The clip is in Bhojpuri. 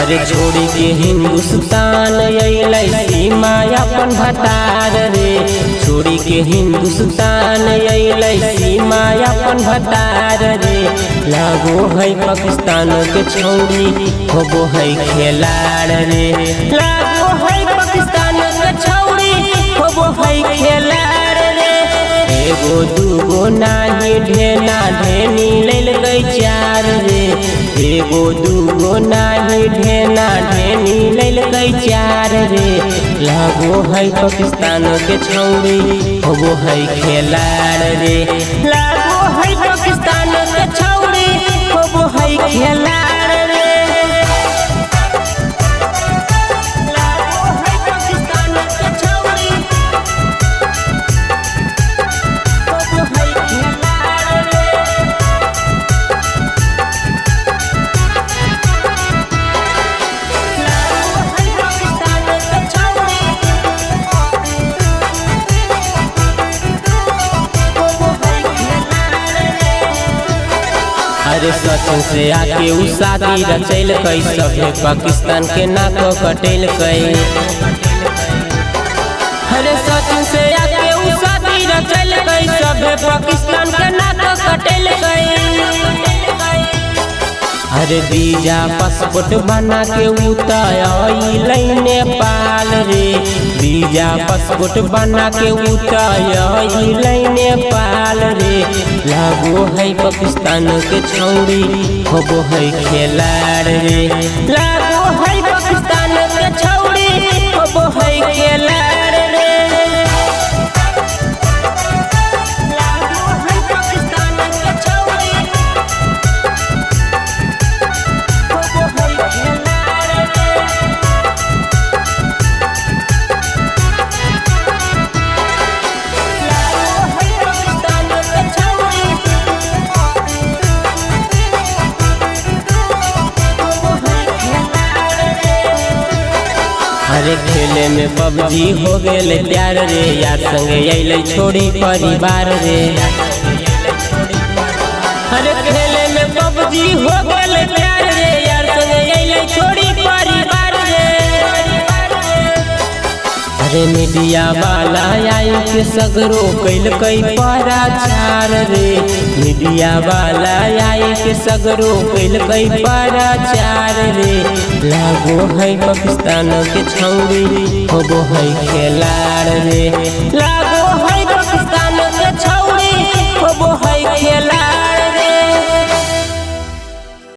अरे छोड़ी के हिंदुस्तान अइलै सीमा अपन भतार रे। छोड़ी के हिंदुस्तान अइलै सीमा अपन भतार रे। लागो है पाकिस्तान के छौड़ी होबो है खिलाड़ रे। लागो है पाकिस्तान के छौड़ी होबो है खिलाड़ रे। एगो दूगो नाही ढेना ढेनी लेल गई चार रे। एगो दूगो नाही ढेना ढेनी लेल गई चार रे। लागो है पाकिस्तान के छौड़ी होबो है खिलाड़ रे। लागो है पाकिस्तान के छौड़ी होबो है खिलाड़ रे। लागो है पाकिस्तान के छौड़ी होबो है खिलाड़ रे। अरे सचिन से आके उ शादी रचैल कई सभे पाकिस्तान के नाक कटेल कई। अरे सचिन से आके उ शादी रचैल कई सभे पाकिस्तान के नाक कटेल कई। अरे वीजा पासपोर्ट बना के उतरलै नेपाल रे। वीजा पासपोर्ट बना के उतरलै नेपाल रे। लागो है पाकिस्तान के छौड़ी होबो है खिलाड़ रे। लागो है पाकिस्तान के छौड़ी होबो है खिलाड़ रे। लागो है पाकिस्तान के छौड़ी होबो है खिलाड़ रे। अरे खेले में पबजी हो गेले प्यार रे। यार संगे अइलै छोड़ी परिवार रे। अरे खेले में पबजी हो गेले प्यार रे। यार संगे अइलै छोड़ी परिवार रे। अरे मीडिया वाला आई के सगरो कैल कई पराचार रे। मीडिया वाला आई के सगरो कैल कई पराचार रे। लागो है पाकिस्तान के छौड़ी होबो है खिलाड़ रे। लागो